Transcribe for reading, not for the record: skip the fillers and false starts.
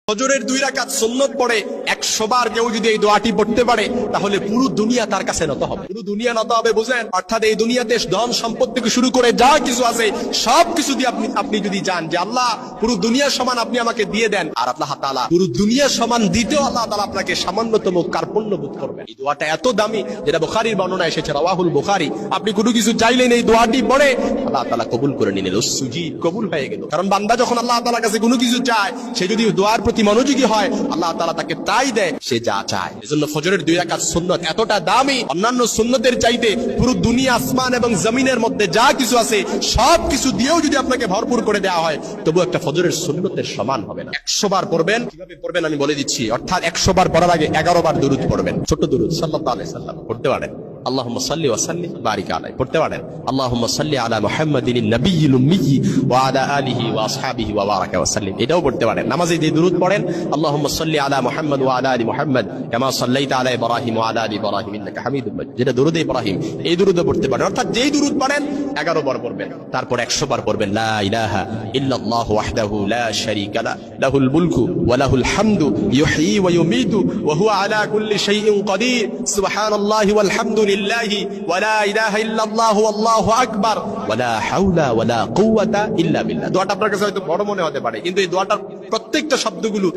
ফজরের 2 রাকাত সুন্নত পড়ে 100 বার কেউ যদি এই দোয়াটি পড়তে পারে তাহলে পুরো দুনিয়া তার কাছে নত হবে। পুরো দুনিয়া নত হবে বুঝেন, অর্থাৎ এই দুনিয়াতে ধন সম্পদ থেকে শুরু করে যা কিছু আছে সব কিছু দিয়ে আপনি যদি জান যে আল্লাহ পুরো দুনিয়ার সমান আপনি আমাকে দিয়ে দেন, আর আল্লাহ তাআলা পুরো দুনিয়ার সমান দিতেও আল্লাহ তাআলা আপনাকে সামান্যতম কার্পণ্য বোধ করবেন। এই দোয়াটা এত দামি, যেটা বুখারীর বর্ণনায় এসেছে, রাওয়াহুল বুখারী। আপনি কোনো কিছু চাইলেন এই দোয়াটি পড়ে আল্লাহ তাআলা কবুল করে নিলেন, সুজি কবুল হয়ে গেল। কারণ বান্দা যখন আল্লাহ তাআলার কাছে কোনো কিছু চায়, সে যদি দোয়ার প্রতি মনোযোগী হয়, আল্লাহ তাআলা তাকে তাই দেয় সে যা চায়। এজন্য ফজরের 2 রাকাত সুন্নাত এতটা দামি, অন্যান্য সুন্নতের চাইতে পুরো দুনিয়া আসমান এবং জমিনের মধ্যে যা কিছু আছে সব কিছু দিয়েও যদি আপনাকে ভরপুর করে দেওয়া হয়, তবু একটা ফজরের সুন্নতের সমান হবে না। 100 বার পড়বেন। কিভাবে পড়বেন আমি বলে দিচ্ছি। অর্থাৎ 100 বার পড়ার আগে 11 বার দুরূদ পড়বেন, ছোট দুরূদ সাল্লাল্লাহু আলাইহি সাল্লাম পড়তে পারেন। আল্লাহুম্মা সাল্লি ওয়া সাল্লিম বারিক আলাইহি পড়তে পারেন। আল্লাহুম্মা সাল্লি আলা মুহাম্মাদিন নাবিয়্যিল উম্মিয়্যি ওয়া আলা আলিহি ওয়া আসহাবিহি ওয়া বারাকা ওয়া সাল্লিম, এটাও পড়তে পারেন। নামাজে যে দুরূদ পড়েন, আল্লাহুম্মা সাল্লি আলা মুহাম্মাদ ওয়া আলা আলি মুহাম্মাদ কামা সাল্লাইতা আলা ইব্রাহিম ওয়া আলা আলি ইব্রাহিম ইন্নাকা হামিদুম মাজিদ, যেটা দুরূদ ইব্রাহিম, এই দুরূদও পড়তে পারেন। অর্থাৎ যেই দুরূদ পড়েন 11 বার পড়বেন, তারপর 100 বার পড়বেন লা ইলাহা ইল্লাল্লাহু ওয়াহদাহু লা শারীকা লা লাহুল মুলকু ওয়া লাহুল হামদু ইউহয়ী ওয়া ইউমীতু ওয়া হুয়া আলা কুল্লি শাইইন কাদির সুবহানাল্লাহি ওয়াল হামদুলিল্লাহি ওয়া লা ইলাহা ইল্লাল্লাহু আল্লাহু আকবার ওয়া লা হাওলা ওয়া লা কুওয়াতা ইল্লা বিল্লাহ। দোয়াটা আপনার কাছে হয়তো বড় মনে হতে পারে, কিন্তু এই দোয়াটার প্রত্যেকটা শব্দগুলো